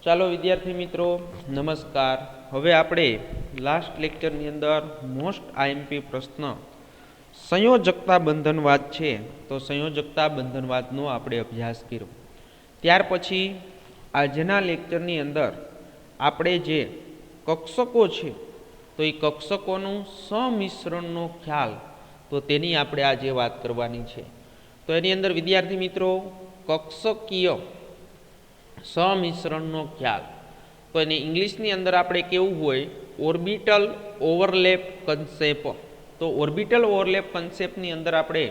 ચાલો વિદ્યાર્થી મિત્રો નમસ્કાર। હવે આપણે લાસ્ટ લેક્ચરની અંદર મોસ્ટ આઈએમપી પ્રશ્ન સંયોજકતા બંધનવાદ છે, તો સંયોજકતા બંધનવાદનો આપણે અભ્યાસ કર્યો। ત્યાર પછી આજના લેક્ચરની અંદર આપણે જે કક્ષકો છે તો એ કક્ષકોનું સમિશ્રણનો ખ્યાલ તો તેની આપણે આજે વાત કરવાની છે। તો એની અંદર વિદ્યાર્થી મિત્રો કક્ષકીય સમિશ્રણનો ખ્યાલ તો એને ઇંગ્લિશની અંદર આપણે કેવું હોય ઓર્બિટલ ઓવરલેપ કન્સેપ્ટ। તો ઓર્બિટલ ઓવરલેપ કન્સેપ્ટની અંદર આપણે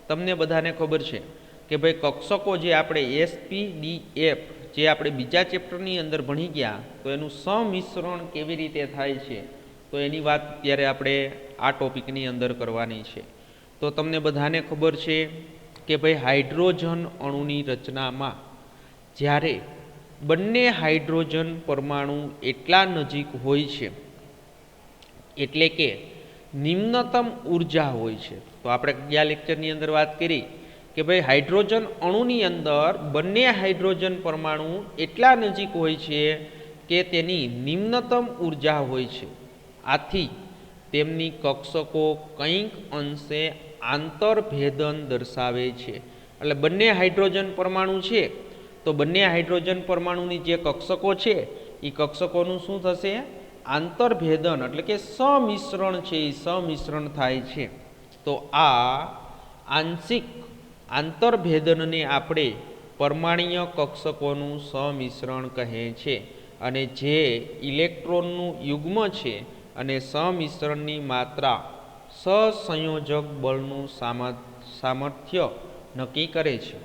તમને બધાને ખબર છે કે ભાઈ કક્ષકો જે આપણે SPDF જે આપણે બીજા ચેપ્ટરની અંદર ભણી ગયા તો એનું સમિશ્રણ કેવી રીતે થાય છે તો એની વાત અત્યારે આપણે આ ટોપિકની અંદર કરવાની છે। તો તમને બધાને ખબર છે કે ભાઈ હાઇડ્રોજન અણુની રચનામાં જ્યારે બંને હાઇડ્રોજન પરમાણુ એટલા નજીક હોય છે એટલે કે નિમ્નતમ ઉર્જા હોય છે। તો આપણે ગયા લેક્ચરની અંદર વાત કરી કે ભાઈ હાઇડ્રોજન અણુની અંદર બંને હાઇડ્રોજન પરમાણુ એટલા નજીક હોય છે કે તેની નિમ્નતમ ઉર્જા હોય છે, આથી તેમની કક્ષકો કંઈક અંશે આંતરભેદન દર્શાવે છે। એટલે બંને હાઇડ્રોજન પરમાણુ છે તો બંને હાઇડ્રોજન પરમાણુની જે કક્ષકો છે એ કક્ષકોનું શું થશે આંતરભેદન એટલે કે સમિશ્રણ છે એ સમિશ્રણ થાય છે। તો આ આંશિક આંતરભેદનને આપણે પરમાણ્વીય કક્ષકોનું સમિશ્રણ કહે છે અને જે ઇલેક્ટ્રોનનું યુગ્મ છે અને સમિશ્રણની માત્રા સહસંયોજક બળનું સામર્થ્ય નક્કી કરે છે।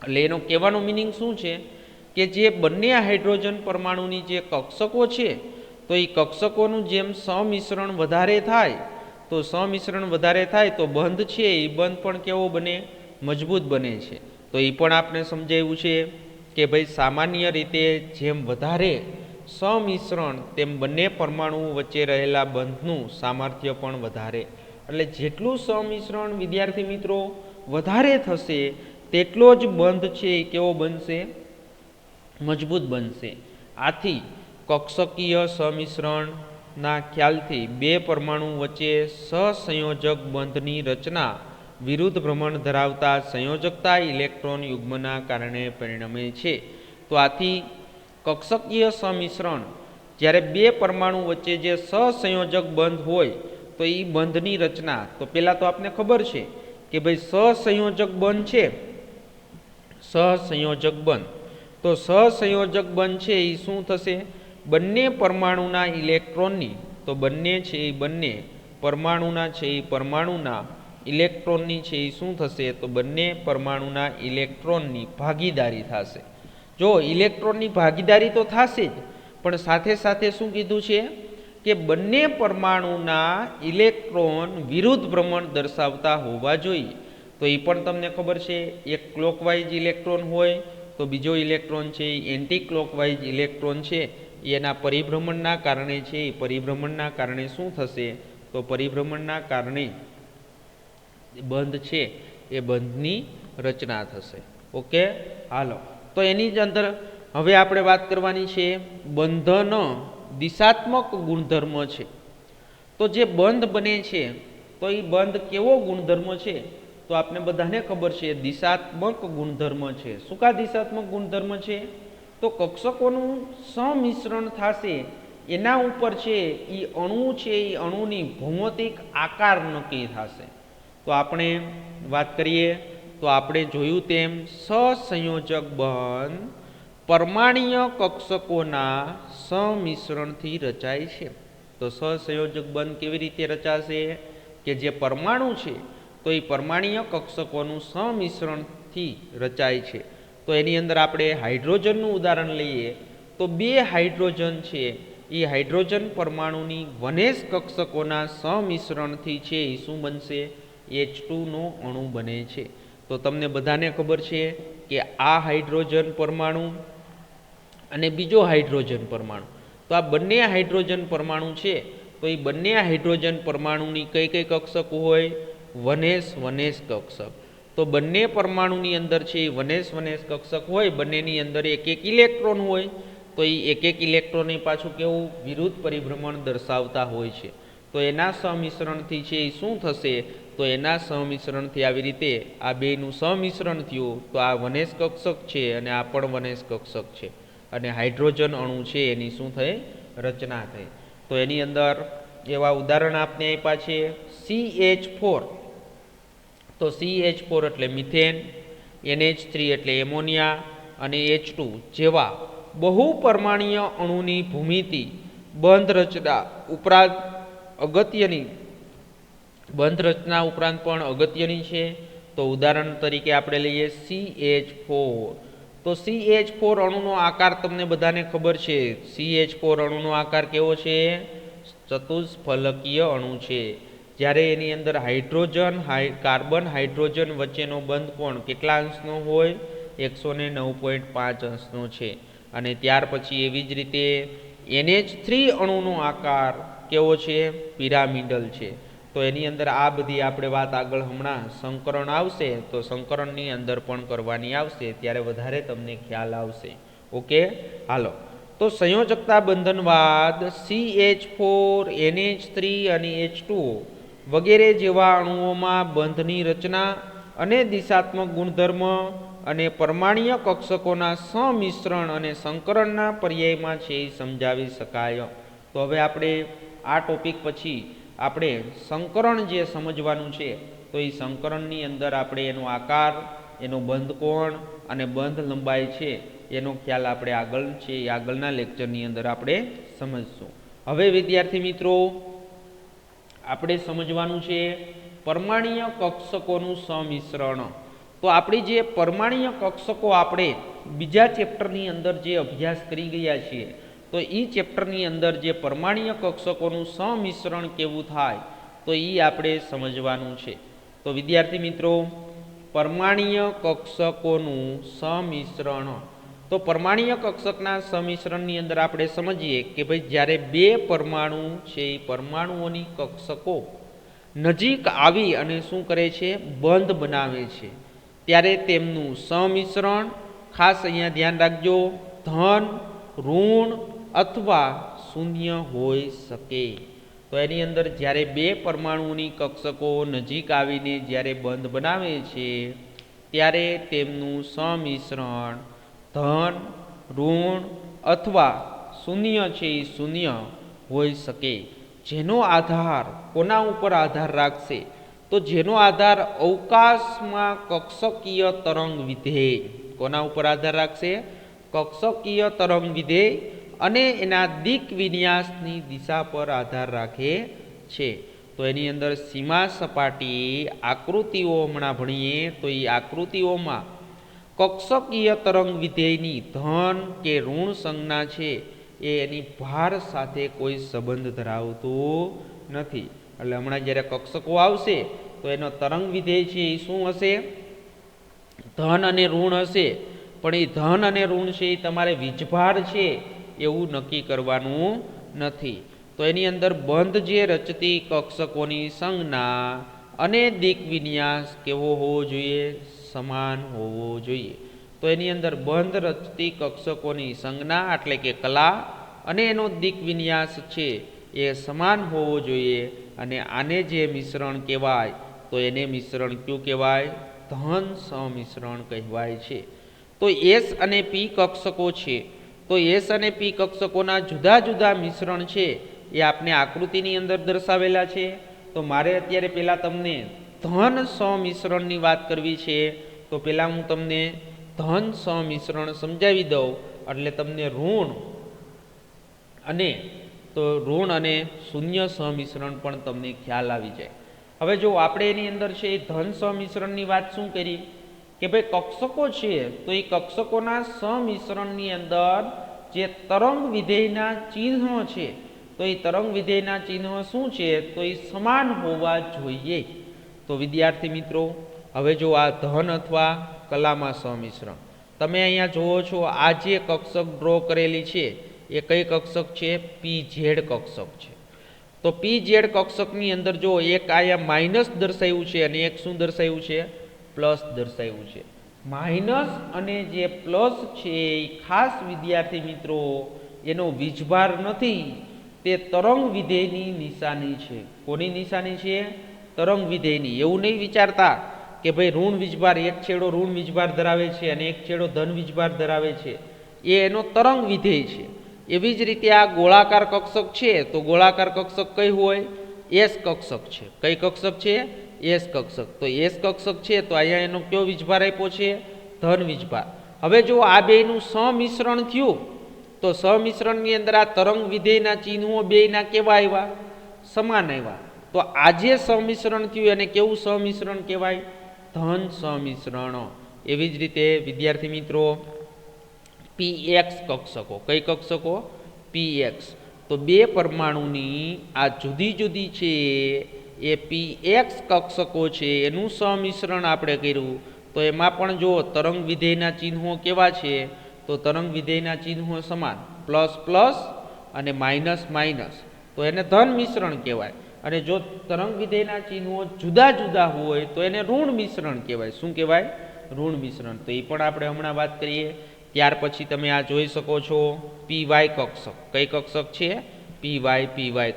એટલે એનો કહેવાનો મિનિંગ શું છે કે જે બંને હાઇડ્રોજન પરમાણુની જે કક્ષકો છે તો એ કક્ષકોનું જેમ સમિશ્રણ વધારે થાય તો સમિશ્રણ વધારે થાય તો બંધ છે એ બંધ પણ કેવો બને મજબૂત બને છે। તો એ પણ આપણે સમજાવ્યું છે કે ભાઈ સામાન્ય રીતે જેમ વધારે સમિશ્રણ તેમ બંને પરમાણુઓ વચ્ચે રહેલા બંધનું સામર્થ્ય પણ વધારે, એટલે જેટલું સમિશ્રણ વિદ્યાર્થી મિત્રો વધારે થશે તેટલો જ બંધ છે એ કેવો બનશે મજબૂત બનશે। આથી કક્ષકીય સમિશ્રણના ખ્યાલથી બે પરમાણુ વચ્ચે સહસંયોજક બંધની રચના વિરુદ્ધ ભ્રમણ ધરાવતા સંયોજકતા ઇલેક્ટ્રોન યુગ્મના કારણે પરિણમે છે। તો આથી કક્ષકીય સમિશ્રણ જ્યારે બે પરમાણુ વચ્ચે જે સહસંયોજક બંધ હોય તો એ બંધની રચના તો પહેલાં તો આપને ખબર છે કે ભાઈ સહસંયોજક બંધ છે, સહસંયોજક બંધ તો સહસંયોજક બંધ છે એ શું થશે બંને પરમાણુના ઇલેક્ટ્રોનની તો બંને છે એ બંને પરમાણુના છે એ પરમાણુના ઇલેક્ટ્રોનની છે એ શું થશે તો બંને પરમાણુના ઇલેક્ટ્રોનની ભાગીદારી થશે। જો ઇલેક્ટ્રોનની ભાગીદારી તો થશે જ પણ સાથે સાથે શું કીધું છે કે બંને પરમાણુના ઇલેક્ટ્રોન વિરુદ્ધ ભ્રમણ દર્શાવતા હોવા જોઈએ। તો એ પણ તમને ખબર છે એક ક્લોકવાઇઝ ઇલેક્ટ્રોન હોય તો બીજો ઇલેક્ટ્રોન છે એ એન્ટી ક્લોકવાઇઝ ઇલેક્ટ્રોન છે એના પરિભ્રમણના કારણે છે એ પરિભ્રમણના કારણે શું થશે તો પરિભ્રમણના કારણે બંધ છે એ બંધની રચના થશે। ઓકે હાલો, તો એની જ અંદર હવે આપણે વાત કરવાની છે બંધન દિશાત્મક ગુણધર્મ છે। તો જે બંધ બને છે તો એ બંધ કેવો ગુણધર્મ છે તો આપને બધાને ખબર છે દિશાત્મક ગુણધર્મ છે। શું કા દિશાત્મક ગુણધર્મ છે તો કક્ષકોનું સમિશ્રણ થશે એના ઉપર છે એ અણુ છે એ અણુની ભૌમિતિક આકાર નક્કી થશે। તો આપણે વાત કરીએ તો આપણે જોયું તેમ સહસંયોજક બંધ પરમાણ્વીય કક્ષકોના સમિશ્રણથી રચાય છે। તો સહસંયોજક બંધ કેવી રીતે રચાશે કે જે પરમાણુ છે તો એ પરમાણ્વીય કક્ષકોનું સમિશ્રણથી રચાય છે। તો એની અંદર આપણે હાઇડ્રોજનનું ઉદાહરણ લઈએ તો બે હાઇડ્રોજન છે એ હાઇડ્રોજન પરમાણુની વનેશ કક્ષકોના સમિશ્રણથી છે એ શું બનશે H2નો અણુ બને છે। તો તમને બધાને ખબર છે કે આ હાઇડ્રોજન પરમાણુ અને બીજો હાઇડ્રોજન પરમાણુ તો આ બંને હાઇડ્રોજન પરમાણુ છે તો એ બંને હાઇડ્રોજન પરમાણુની કઈ કઈ કક્ષક હોય વનેશ વનેશ કક્ષક। તો બંને પરમાણુની અંદર છે એ વનેસ વનેસ કક્ષક હોય, બંનેની અંદર એક એક ઇલેક્ટ્રોન હોય, તો એ એક એક ઇલેક્ટ્રોનની પાછું કેવું વિરુદ્ધ પરિભ્રમણ દર્શાવતા હોય છે. તો એના સમિશ્રણથી છે એ શું થશે, તો એના સમિશ્રણથી આવી રીતે આ બેનું સમિશ્રણ થયું તો આ વનેસ કક્ષક છે અને આ પણ વનેસ કક્ષક છે અને હાઇડ્રોજન અણુ છે એની શું થઈ રચના થઈ. તો એની અંદર એવા ઉદાહરણ આપને આપ્યા છે CH4. તો CH4 એટલે મિથેન, NH3 એટલે એમોનિયા અને H2 જેવા બહુપરમાણીય અણુની ભૂમિતિ બંધ રચના ઉપરાંત અગત્યની પણ અગત્યની છે. તો ઉદાહરણ તરીકે આપણે લઈએ CH4. તો CH4 અણુનો આકાર તમને બધાને ખબર છે. CH4 અણુનો આકાર કેવો છે? ચતુષ્ફલકીય અણુ છે. જ્યારે એની અંદર હાઇડ્રોજન કાર્બન હાઇડ્રોજન વચ્ચેનો બંધ કોણ કેટલા અંશનો હોય? 109.5 અંશનો છે. અને ત્યાર પછી એવી જ રીતે NH3 અણુનો આકાર કેવો છે? પિરામિડલ છે. તો એની અંદર આ બધી આપણે વાત આગળ હમણાં સંકરણ આવશે તો સંકરણની અંદર પણ કરવાની આવશે, ત્યારે વધારે તમને ખ્યાલ આવશે. ઓકે, હાલો. તો સંયોજકતા બંધનવાદ CH4, NH3 અને H2O વગેરે જેવા અણુઓમાં બંધની રચના અને દિશાત્મક ગુણધર્મ અને પરમાણ્વીય કક્ષકોના સમિશ્રણ અને સંકરણના પર્યાયમાં છે એ સમજાવી શકાય. તો હવે આપણે આ ટોપિક પછી આપણે સંકરણ જે સમજવાનું છે, તો એ સંકરણની અંદર આપણે એનો આકાર, એનો બંધ કોણ અને બંધ લંબાઈ છે એનો ખ્યાલ આપણે આગળ છે એ આગળના લેક્ચરની અંદર આપણે સમજશું. હવે વિદ્યાર્થી મિત્રો આપણે સમજવાનું છે પરમાણ્વીય કક્ષકોનું સમિશ્રણ. તો આપણી જે પરમાણ્વીય કક્ષકો આપણે બીજા ચેપ્ટરની અંદર જે અભ્યાસ કરી ગયા છીએ, તો એ ચેપ્ટરની અંદર જે પરમાણ્વીય કક્ષકોનું સમિશ્રણ કેવું થાય તો એ આપણે સમજવાનું છે. તો વિદ્યાર્થી મિત્રો પરમાણ્વીય કક્ષકોનું સમિશ્રણ. તો પરમાણ્વીય કક્ષકના સમિશ્રણની અંદર આપણે સમજીએ કે ભાઈ જ્યારે બે પરમાણુ છે એ પરમાણુઓની કક્ષકો નજીક આવી અને શું કરે છે? બંધ બનાવે છે, ત્યારે તેમનું સમિશ્રણ ખાસ અહીંયા ધ્યાન રાખજો ધન, ઋણ અથવા શૂન્ય હોઈ શકે. તો એની અંદર જ્યારે બે પરમાણુઓની કક્ષકો નજીક આવીને જ્યારે બંધ બનાવે છે ત્યારે તેમનું સમિશ્રણ ધન, ઋણ અથવા શૂન્ય છે એ શૂન્ય હોઈ શકે. જેનો આધાર કોના ઉપર આધાર રાખશે? તો જેનો આધાર અવકાશમાં કક્ષકીય તરંગ વિધેય. કોના ઉપર આધાર રાખશે? કક્ષકીય તરંગ વિધેય અને એના દિક વિન્યાસની દિશા પર આધાર રાખે છે. તો એની અંદર સીમા સપાટી આકૃતિઓ હમણાં ભણીએ તો એ આકૃતિઓમાં કક્ષકીય તરંગ વિધેયની ધન કે ઋણ સંજ્ઞા છે એ એની ભાર સાથે કોઈ સંબંધ ધરાવતું નથી. એટલે હમણાં જ્યારે કક્ષકો આવશે તો એનો તરંગ વિધેય છે એ શું હશે? ધન અને ઋણ હશે. પણ એ ધન અને ઋણ છે એ તમારે વીજભાર છે એવું નક્કી કરવાનું નથી. તો એની અંદર બંધ જે રચતી કક્ષકોની સંજ્ઞા અને દિક વિન્યાસ કેવો હોવો જોઈએ? સમાન હોવો જોઈએ. તો એની અંદર બંધ રચતી કક્ષકોની સંજ્ઞા એટલે કે કલા અને એનો દિક વિન્યાસ છે એ સમાન હોવો જોઈએ. અને આને જે મિશ્રણ કહેવાય તો એને મિશ્રણ કયું કહેવાય? ધન સમિશ્રણ કહેવાય છે. તો S અને P કક્ષકો છે, તો S અને P કક્ષકોના જુદા જુદા મિશ્રણ છે એ આપણે આકૃતિની અંદર દર્શાવેલા છે. તો મારે અત્યારે પહેલાં તમને ધન સમિશ્રણની વાત કરવી છે. તો પહેલાં હું તમને ધન સમિશ્રણ સમજાવી દઉં એટલે તમને ઋણ અને શૂન્ય સમિશ્રણ પણ તમને ખ્યાલ આવી જાય. હવે જો આપણે એની અંદર છે એ ધન સમિશ્રણની વાત શું કરી કે ભાઈ કક્ષકો છે તો એ કક્ષકોના સમિશ્રણની અંદર જે તરંગ વિધેયના ચિહ્નો છે તો એ તરંગ વિધેયના ચિહ્નો શું છે? તો એ સમાન હોવા જોઈએ. તો વિદ્યાર્થી મિત્રો હવે જો આ ધન અથવા કલામાં સમિશ્રણ તમે અહીંયા જુઓ છો, આ જે કક્ષક ડ્રો કરેલી છે એ કઈ કક્ષક છે? PZ કક્ષક છે. તો PZ કક્ષકની અંદર જો એક આયા માઇનસ દર્શાવ્યું છે અને એક શું દર્શાવ્યું છે? પ્લસ દર્શાવ્યું છે. માઇનસ અને જે પ્લસ છે એ ખાસ વિદ્યાર્થી મિત્રો એનો વીજભાર નથી, તે તરંગ વિધેયની નિશાની છે. કોની નિશાની છે? તરંગ વિધેયની. એવું નહીં વિચારતા કે ભાઈ ઋણ વીજભાર, એક છેડો ઋણ વીજભાર ધરાવે છે અને એક છેડો ધન વીજભાર ધરાવે છે, એ એનો તરંગ વિધેય છે. એવી જ રીતે આ ગોળાકાર કક્ષક છે, તો ગોળાકાર કક્ષક કઈ હોય? એસ કક્ષક છે. કઈ કક્ષક છે? એસ કક્ષક. તો એસ કક્ષક છે તો અહીંયા એનો કયો વીજભાર આપ્યો છે? ધન વીજભાર. હવે જો આ બેયનું સમિશ્રણ થયું તો સમિશ્રણની અંદર આ તરંગ વિધેયના ચિહ્નો બેયના કેવા આવ્યા? સમાન આવ્યા. તો આ જે સમિશ્રણ થયું એને કેવું સમિશ્રણ કહેવાય? ધન સમિશ્રણ. એવી જ રીતે વિદ્યાર્થી મિત્રો પીએક્સ કક્ષકો. કઈ કક્ષકો? પીએક્સ. તો બે પરમાણુની આ જુદી જુદી છે એ પીએક્સ કક્ષકો છે, એનું સમિશ્રણ આપણે કર્યું. તો એમાં પણ જો તરંગ વિધેયના ચિહ્નો કેવા છે? તો તરંગ વિધેયના ચિહ્નો સમાન, પ્લસ પ્લસ અને માઇનસ માઇનસ, તો એને ધન મિશ્રણ કહેવાય. અને જો તરંગ વિધેયના ચિહ્નો જુદા જુદા હોય તો એને ઋણ મિશ્રણ કહેવાય. શું કહેવાય? ઋણ મિશ્રણ. તો એ પણ આપણે હમણાં વાત કરીએ. ત્યાર પછી તમે આ જોઈ શકો છો પીવાય કક્ષક. કઈ કક્ષક છે? પીવાય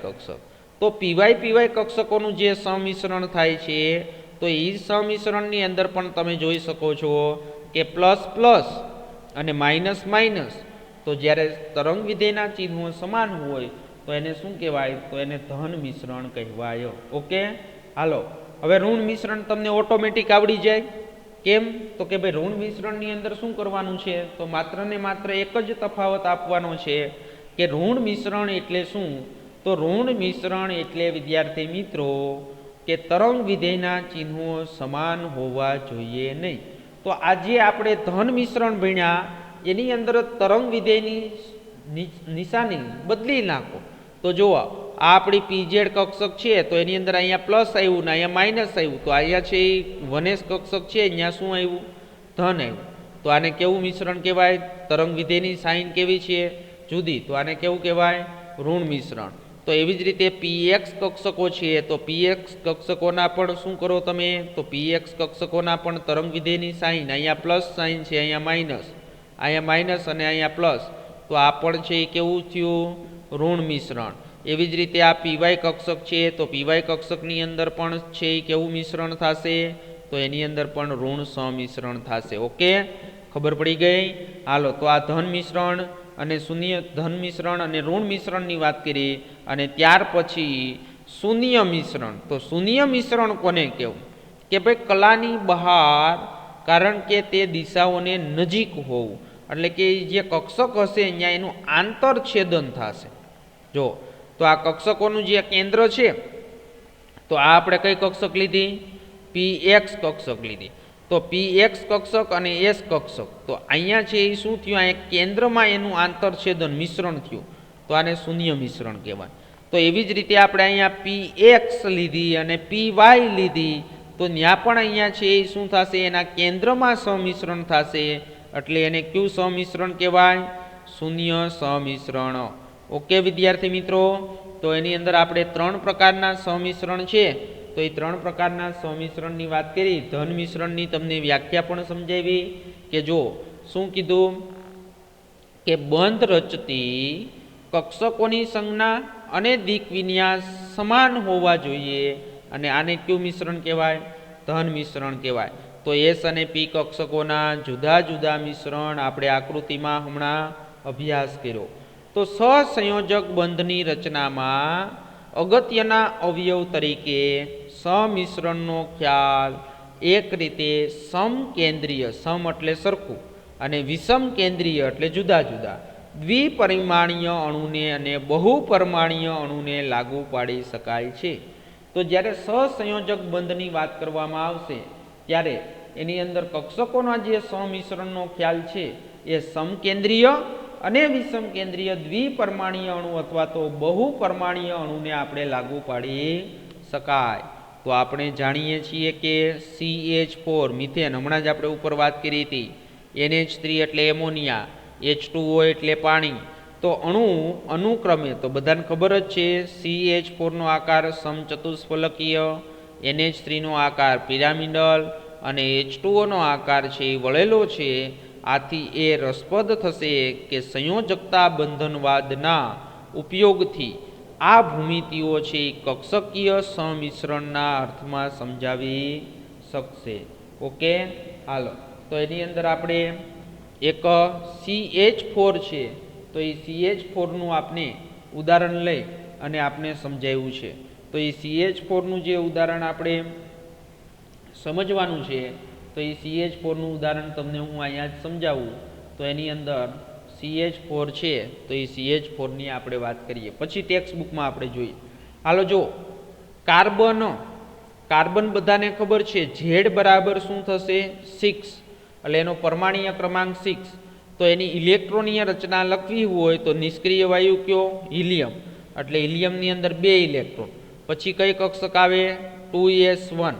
કક્ષક. તો પીવાય કક્ષકોનું જે સમિશ્રણ થાય છે તો એ સમિશ્રણની અંદર પણ તમે જોઈ શકો છો કે પ્લસ પ્લસ અને માઇનસ માઇનસ, તો જ્યારે તરંગ વિધેયના ચિહ્નો સમાન હોય તો એને શું કહેવાય? તો એને ધન મિશ્રણ કહેવાય. ઓકે, હાલો હવે ઋણ મિશ્રણ તમને ઓટોમેટિક આવડી જાય. કેમ? તો કે ભાઈ ઋણ મિશ્રણની અંદર શું કરવાનું છે? તો માત્ર ને માત્ર એક જ તફાવત આપવાનો છે કે ઋણ મિશ્રણ એટલે શું? તો ઋણ મિશ્રણ એટલે વિદ્યાર્થી મિત્રો કે તરંગ વિધેયના ચિહ્નો સમાન હોવા જોઈએ નહીં. તો આજે આપણે ધન મિશ્રણ ભણ્યા, એની અંદર તરંગ વિધેયની નિશાની બદલી નાખો. તો જુઓ આ આપણી પીઝેડ કક્ષક છે તો એની અંદર અહીંયા પ્લસ આવ્યું ને અહીંયા માઇનસ આવ્યું. તો અહીંયા છે એ વનેશ કક્ષક છે, અહીંયા શું આવ્યું? ધન આવ્યું. તો આને કેવું મિશ્રણ કહેવાય? તરંગ વિધેયની સાઇન કેવી છે? જુદી. તો આને કેવું કહેવાય? ઋણ મિશ્રણ. તો એવી જ રીતે પીએક્સ કક્ષકો છે તો પીએક્સ કક્ષકોના પણ શું કરો તમે? તો પીએક્સ કક્ષકોના પણ તરંગ વિધેયની સાઇન, અહીંયા પ્લસ સાઇન છે, અહીંયા માઇનસ અને અહીંયા પ્લસ. તો આ પણ છે એ કેવું થયું? ઋણ મિશ્રણ. એવી જ રીતે આ પીવાય કક્ષક છે તો પીવાય કક્ષકની અંદર પણ છે એ કેવું મિશ્રણ થશે? તો એની અંદર પણ ઋણ સમિશ્રણ થશે. ઓકે, ખબર પડી ગઈ? હાલો, તો આ ધન મિશ્રણ અને શૂન્ય ધન મિશ્રણ અને ઋણ મિશ્રણની વાત કરી. અને ત્યાર પછી શૂન્ય મિશ્રણ. તો શૂન્ય મિશ્રણ કોને કહેવું? કે ભાઈ કલાની બહાર, કારણ કે તે દિશાઓને નજીક હોવું, એટલે કે જે કક્ષક હશે અહીંયા એનું આંતરછેદન થશે. જો તો આ કક્ષકોનું જે કેન્દ્ર છે તો આ આપણે કઈ કક્ષક લીધી? પીએક્સ કક્ષક લીધી. તો પીએક્સ કક્ષક અને એસ કક્ષક, તો અહીંયા છે એ શું થયું? અહીંયા કેન્દ્રમાં એનું આંતરછેદન મિશ્રણ થયું, તો આને શૂન્ય મિશ્રણ કહેવાય. તો એવી જ રીતે આપણે અહીંયા પીએક્સ લીધી અને પીવાય લીધી, તો ત્યાં પણ અહીંયા છે એ શું થશે? એના કેન્દ્રમાં સમિશ્રણ થશે, એટલે એને કયું સમિશ્રણ કહેવાય? શૂન્ય સમિશ્રણ. ઓકે વિદ્યાર્થી મિત્રો, તો એની અંદર આપણે 3 પ્રકારના સમિશ્રણ છે. તો એ 3 પ્રકારના સમિશ્રણની વાત કરી. ધન મિશ્રણની તમને વ્યાખ્યા પણ સમજાવી કે જો શું કીધું? કે બંધ રચતી કક્ષકોની સંજ્ઞા અને દિક વિન્યાસ સમાન હોવા જોઈએ, અને આને કયું મિશ્રણ કહેવાય? ધન મિશ્રણ કહેવાય. તો એસ અને પી કક્ષકોના જુદા જુદા મિશ્રણ આપણે આકૃતિમાં હમણાં અભ્યાસ કર્યો. તો સહસંયોજક બંધની રચનામાં અગત્યના અવયવ તરીકે સમિશ્રણનો ખ્યાલ એક રીતે સમકેન્દ્રીય, સમ એટલે સરખું, અને વિષમ કેન્દ્રીય એટલે જુદા જુદા દ્વિપરિમાણીય અણુને અને બહુપરિમાણીય અણુને લાગુ પાડી શકાય છે. તો જ્યારે સહસંયોજક બંધની વાત કરવામાં આવશે ત્યારે એની અંદર કક્ષકોના જે સમિશ્રણનો ખ્યાલ છે એ સમકેન્દ્રીય અને વિષમ કેન્દ્રીય દ્વિપરિમાણીય અણુ અથવા તો બહુપરિમાણીય અણુને આપણે લાગુ પાડી શકાય. તો આપણે જાણીએ છીએ કે CH4 મિથેન, હમણાં જ આપણે ઉપર વાત કરી હતી. NH3 એટલે એમોનિયા, H2O એટલે પાણી. તો અણુ અનુક્રમે તો બધાને ખબર જ છે CH4 નો આકાર સમચતુષ્ફલકીય, NH3 નો આકાર પિરામિડલ અને H2O નો આકાર છે એ વળેલો છે. આથી એ રસપ્રદ થશે કે સંયોજકતા બંધનવાદના ઉપયોગથી આ ભૂમિતિઓ છે એ કક્ષકીય સમિશ્રણના અર્થમાં સમજાવી શકશે. ઓકે, હાલો, તો એની અંદર આપણે એક CH4 છે, તો એ CH4નું આપણે ઉદાહરણ લઈ અને આપણે સમજાવ્યું છે. તો એ CH4નું જે ઉદાહરણ આપણે સમજવાનું છે, તો એ CH4નું ઉદાહરણ તમને હું અહીંયા જ સમજાવું. તો એની અંદર CH4 છે, તો એ CH4ની આપણે વાત કરીએ, પછી ટેક્સ્ટ બુકમાં આપણે જોઈએ. હાલો જો, કાર્બન બધાને ખબર છે Z બરાબર શું થશે 6, એટલે એનો પરમાણ્વીય ક્રમાંક 6. તો એની ઇલેક્ટ્રોનીય રચના લખવી હોય તો નિષ્ક્રિય વાયુ કયો? હિલિયમ. એટલે હિલિયમની અંદર 2 ઇલેક્ટ્રોન. પછી કઈ કક્ષક આવે? 2s1.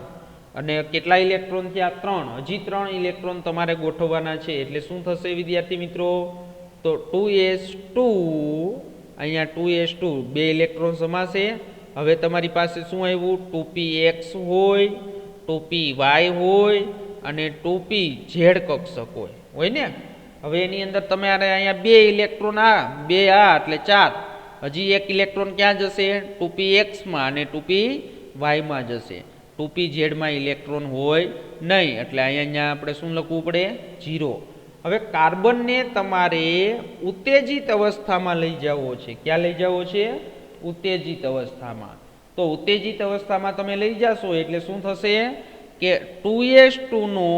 અને કેટલા ઇલેક્ટ્રોન થયા? 3. હજી 3 ઇલેક્ટ્રોન તમારે ગોઠવવાના છે. એટલે શું થશે વિદ્યાર્થી મિત્રો? તો 2s2, અહીંયા 2s2 2 ઇલેક્ટ્રોન સમાશે. હવે તમારી પાસે શું આવ્યું? 2px હોય, 2py હોય અને 2pz કક્ષક હોય ને. હવે એની અંદર તમારે અહીંયા 2 ઇલેક્ટ્રોન બે એટલે 4. હજી એક ઇલેક્ટ્રોન ક્યાં જશે? 2px માં અને 2py માં જશે. 2pz માં ઇલેક્ટ્રોન હોય નહીં, એટલે અહીંયા આપણે શું લખવું પડે? 0. હવે કાર્બનને તમારે ઉત્તેજિત અવસ્થામાં લઈ જવો છે. ક્યાં લઈ જવો છે? ઉત્તેજિત અવસ્થામાં. તો ઉત્તેજિત અવસ્થામાં તમે લઈ જશો એટલે શું થશે કે 2s2 નો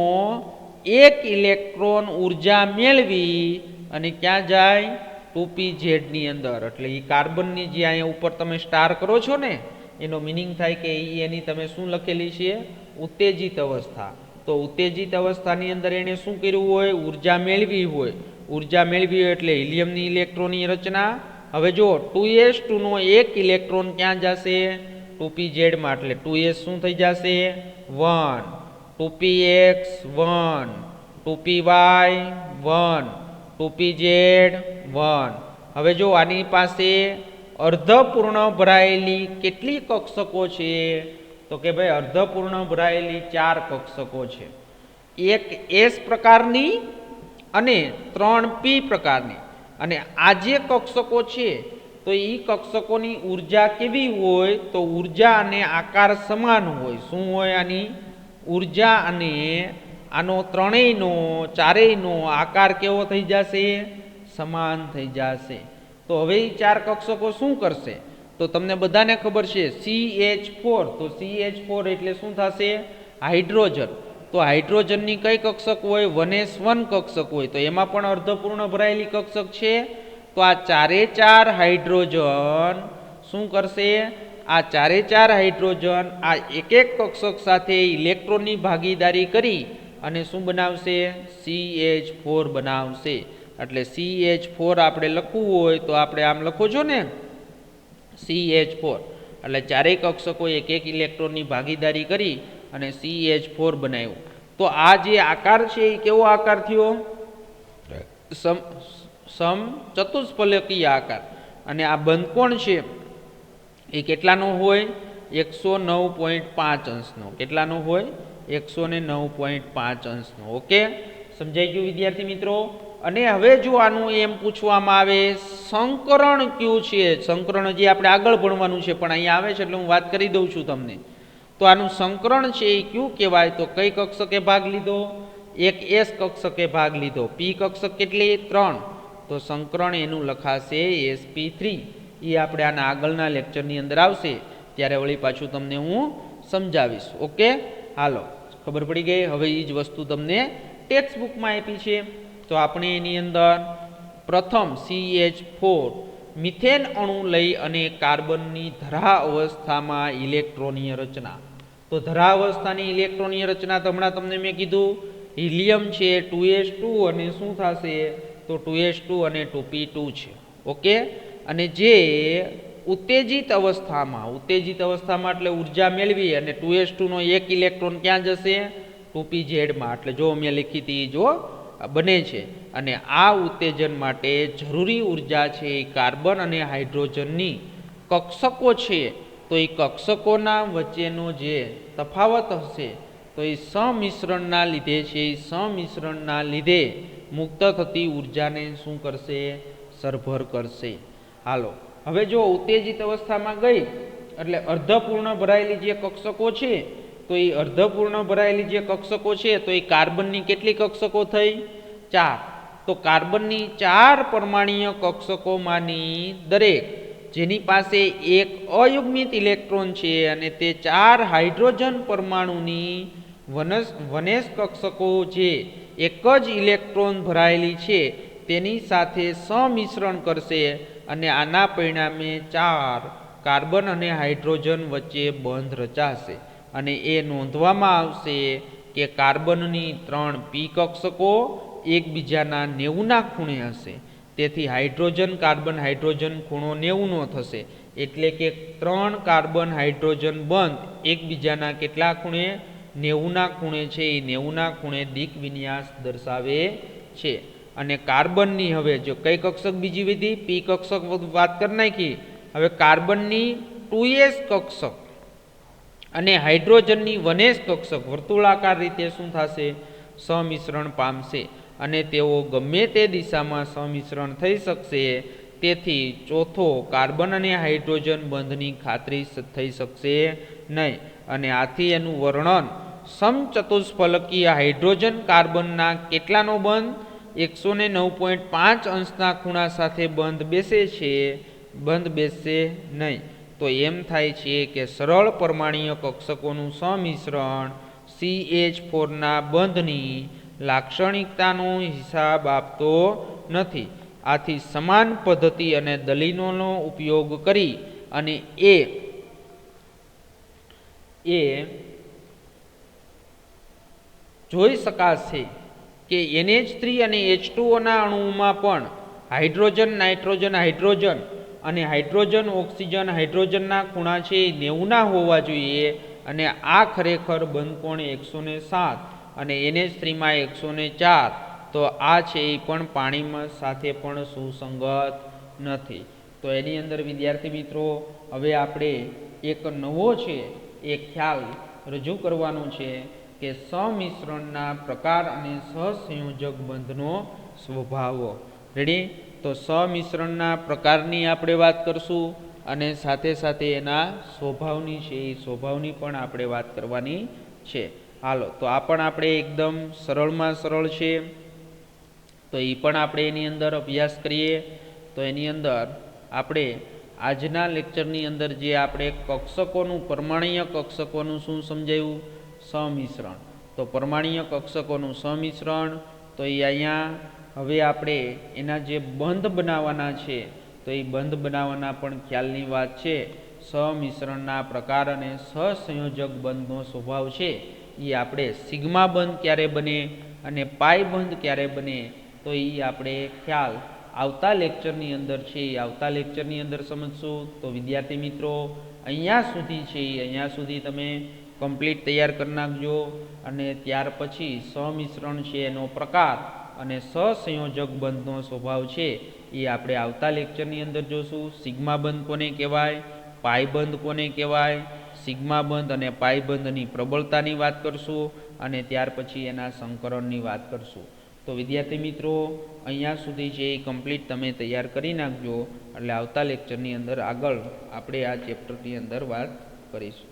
એક ઇલેક્ટ્રોન ઉર્જા મેળવી અને ક્યાં જાય? 2pz ની અંદર. એટલે એ કાર્બનની જે અહીંયા ઉપર તમે સ્ટાર કરો છો ને, એનો મિનિંગ થાય કે એની તમે શું લખેલી છે? ઉત્તેજિત અવસ્થા. તો ઉત્તેજિત અવસ્થાની અંદર એને શું કર્યું હોય? ઉર્જા મેળવી હોય. ઉર્જા મેળવી હોય એટલે હિલિયમની ઇલેક્ટ્રોનની રચના. હવે જો 2s2 નો એક ઇલેક્ટ્રોન ક્યાં જશે? 2pz માં. એટલે 2s શું થઈ જશે? 1, 2px 1, 2py 1, 2pz 1. હવે જો આની પાસે અર્ધપૂર્ણ ભરાયેલી કેટલી કક્ષકો છે? તો કે ભાઈ અર્ધપૂર્ણ ભરાયેલી 4 કક્ષકો છે. એક S પ્રકારની અને 3 P પ્રકારની. અને આ જે કક્ષકો છે તો એ કક્ષકોની ઉર્જા કેવી હોય? તો ઉર્જા અને આકાર સમાન હોય. શું હોય? આની ઉર્જા અને આનો ત્રણેયનો ચારેયનો આકાર કેવો થઈ જશે? સમાન થઈ જશે. તો હવે એ 4 કક્ષકો શું કરશે? તો તમને બધાને ખબર છે CH4. તો CH4 એટલે શું થશે? હાઇડ્રોજન. તો હાઇડ્રોજનની કઈ કક્ષક હોય? 1s1 કક્ષક હોય. તો એમાં પણ અર્ધપૂર્ણ ભરાયેલી કક્ષક છે. તો આ 4 હાઇડ્રોજન શું કરશે? આ 4 હાઇડ્રોજન આ એક કક્ષક સાથે ઇલેક્ટ્રોનની ભાગીદારી કરી અને શું બનાવશે? CH4 બનાવશે. એટલે CH4 આપણે લખવું હોય તો આપણે આમ લખો છો ને, CH4. એટલે 4 કક્ષકો એક ઇલેક્ટ્રોનની ભાગીદારી કરી અને CH4 બનાવ્યું. તો આ જે આકાર છે એ કેવો આકાર થયો? સમચતુષ્ફલકીય આકાર. અને આ બંધકોણ છે એ કેટલાનો હોય? 109.5 અંશનો. કેટલાનો હોય? 109.5 અંશનો. ઓકે, સમજાઈ ગયું વિદ્યાર્થી મિત્રો? અને હવે જો આનું એમ પૂછવામાં આવે સંકરણ કયું છે? સંકરણ જે આપણે આગળ ભણવાનું છે પણ અહીંયા આવે છે એટલે હું વાત કરી દઉં છું તમને. તો આનું સંકરણ છે એ કયું કહેવાય? તો કઈ કક્ષકે ભાગ લીધો? એક S કક્ષકે ભાગ લીધો. P કક્ષક કેટલી? 3. તો સંકરણ એનું લખાશે sp3. એ આપણે આના આગળના લેક્ચરની અંદર આવશે ત્યારે વળી પાછું તમને હું સમજાવીશ. ઓકે, હાલો, ખબર પડી ગઈ? હવે એ જ વસ્તુ તમને ટેક્સ્ટ બુકમાં આપી છે. તો આપણે એની અંદર પ્રથમ CH4 મિથેન અણુ લઈ અને કાર્બનની ધરા અવસ્થામાં ઇલેક્ટ્રોનીય રચના. તો ધરા અવસ્થાની ઇલેક્ટ્રોનીય રચના હમણાં તમને મેં કીધું હિલિયમ છે 2s2 અને શું થશે? તો 2s2 અને 2p2 છે. ઓકે, અને જે ઉત્તેજિત અવસ્થામાં એટલે ઉર્જા મેળવી અને 2s2 નો એક ઇલેક્ટ્રોન ક્યાં જશે? 2pz માં. એટલે જો મેં લીખી હતી જો બને છે. અને આ ઉત્તેજન માટે જરૂરી ઉર્જા છે એ કાર્બન અને હાઇડ્રોજનની કક્ષકો છે. તો એ કક્ષકોના વચ્ચેનો જે તફાવત હશે તો એ સમિશ્રણના લીધે છે, એ સમિશ્રણના લીધે મુક્ત થતી ઉર્જાને શું કરશે? સરભર કરશે. હાલો, હવે જો ઉત્તેજિત અવસ્થામાં ગઈ એટલે અર્ધપૂર્ણ ભરાયેલી જે કક્ષકો છે, તો એ અર્ધપૂર્ણ ભરાયેલી જે કક્ષકો છે તો એ કાર્બનની કેટલી કક્ષકો થઈ? 4. તો કાર્બનની 4 પરમાણ્વીય કક્ષકોમાંની દરેક જેની પાસે એક અયુગ્મિત ઇલેક્ટ્રોન છે અને તે 4 હાઇડ્રોજન પરમાણુની વનેશ કક્ષકો જે એક જ ઇલેક્ટ્રોન ભરાયેલી છે તેની સાથે સમિશ્રણ કરશે અને આના પરિણામે 4 કાર્બન અને હાઇડ્રોજન વચ્ચે બંધ રચાશે. અને એ નોંધવામાં આવશે કે કાર્બનની 3 પી કક્ષકો એકબીજાના 90ના ખૂણે હશે. તેથી હાઇડ્રોજન કાર્બન હાઇડ્રોજન ખૂણો 90નો થશે. એટલે કે 3 કાર્બન હાઇડ્રોજન બંધ એકબીજાના કેટલા ખૂણે? 90ના ખૂણે છે. એ 90ના ખૂણે દિક વિન્યાસ દર્શાવે છે. અને કાર્બનની હવે જો કઈ કક્ષક બીજી વિધિ? પી કક્ષક વાત કરી નાખી. હવે કાર્બનની 2s કક્ષક અને હાઇડ્રોજનની વનેશ કક્ષક વર્તુળાકાર રીતે શું થશે? સમિશ્રણ પામશે અને તેઓ ગમે તે દિશામાં સમિશ્રણ થઈ શકશે. તેથી ચોથો કાર્બન અને હાઇડ્રોજન બંધની ખાતરી થઈ શકશે નહીં. અને આથી એનું વર્ણન સમચતુષ્ફલકીય હાઇડ્રોજન કાર્બનના કેટલાનો બંધ? 109.5 અંશના ખૂણા સાથે બંધ બેસે છે, બંધ બેસશે નહીં. તો એમ થાય છે કે સરળ પરમાણ્વીય કક્ષકોનું સમિશ્રણ CH4ના બંધની લાક્ષણિકતાનો હિસાબ આપતો નથી. આથી સમાન પદ્ધતિ અને દલીલોનો ઉપયોગ કરી અને એ જોઈ શકાશે કે NH3 અને H2O ના અણુઓમાં પણ હાઇડ્રોજન નાઇટ્રોજન હાઇડ્રોજન અને હાઇડ્રોજન ઓક્સિજન હાઇડ્રોજનના ખૂણા છે એ 90ના હોવા જોઈએ. અને આ ખરેખર બંધકોણ 107 અને NH3માં 104. તો આ છે એ પણ પાણીમાં સાથે પણ સુસંગત નથી. તો એની અંદર વિદ્યાર્થી મિત્રો હવે આપણે એક નવો છે એ ખ્યાલ રજૂ કરવાનો છે કે સમિશ્રણના પ્રકાર અને સહસંયોજક બંધનો સ્વભાવ. રેડી? તો સમિશ્રણના પ્રકારની આપણે વાત કરશું અને સાથે સાથે એના સ્વભાવની છે એ સ્વભાવની પણ આપણે વાત કરવાની છે. હાલો, તો આ પણ આપણે એકદમ સરળમાં સરળ છે. તો એ પણ આપણે એની અંદર અભ્યાસ કરીએ. તો એની અંદર આપણે આજના લેક્ચરની અંદર જે આપણે કક્ષકોનું પરમાણ્વીય કક્ષકોનું શું સમજાયું? સમિશ્રણ. તો પરમાણ્વીય કક્ષકોનું સમિશ્રણ. તો એ અહીંયા હવે આપણે એના જે બંધ બનાવવાના છે તો એ બંધ બનાવવાના પણ ખ્યાલની વાત છે. સમિશ્રણના પ્રકાર અને સહસંયોજક બંધનો સ્વભાવ છે એ આપણે સિગ્મા બંધ ક્યારે બને અને પાઈ બંધ ક્યારે બને તો એ આપણે ખ્યાલ આવતા લેક્ચરની અંદર છે એ આવતા લેક્ચરની અંદર સમજશું. તો વિદ્યાર્થી મિત્રો અહીંયા સુધી છે એ અહીંયા સુધી તમે કમ્પ્લીટ તૈયાર કરી નાખજો. અને ત્યાર પછી સમિશ્રણ છે એનો પ્રકાર અને સહસંયોજક બંધનો સ્વભાવ છે એ આપણે આવતા લેક્ચરની અંદર જોશું. સિગ્મા બંધ કોને કહેવાય, પાઈ બંધ કોને કહેવાય, સિગ્મા બંધ અને પાઈ બંધની પ્રબળતાની વાત કરશું અને ત્યાર પછી એના સંકરણની વાત કરશું. તો વિદ્યાર્થી મિત્રો અહીંયા સુધી છે એ કમ્પ્લીટ તમે તૈયાર કરી નાખજો. એટલે આવતા લેક્ચરની અંદર આગળ આપણે આ ચેપ્ટરની અંદર વાત કરીશું.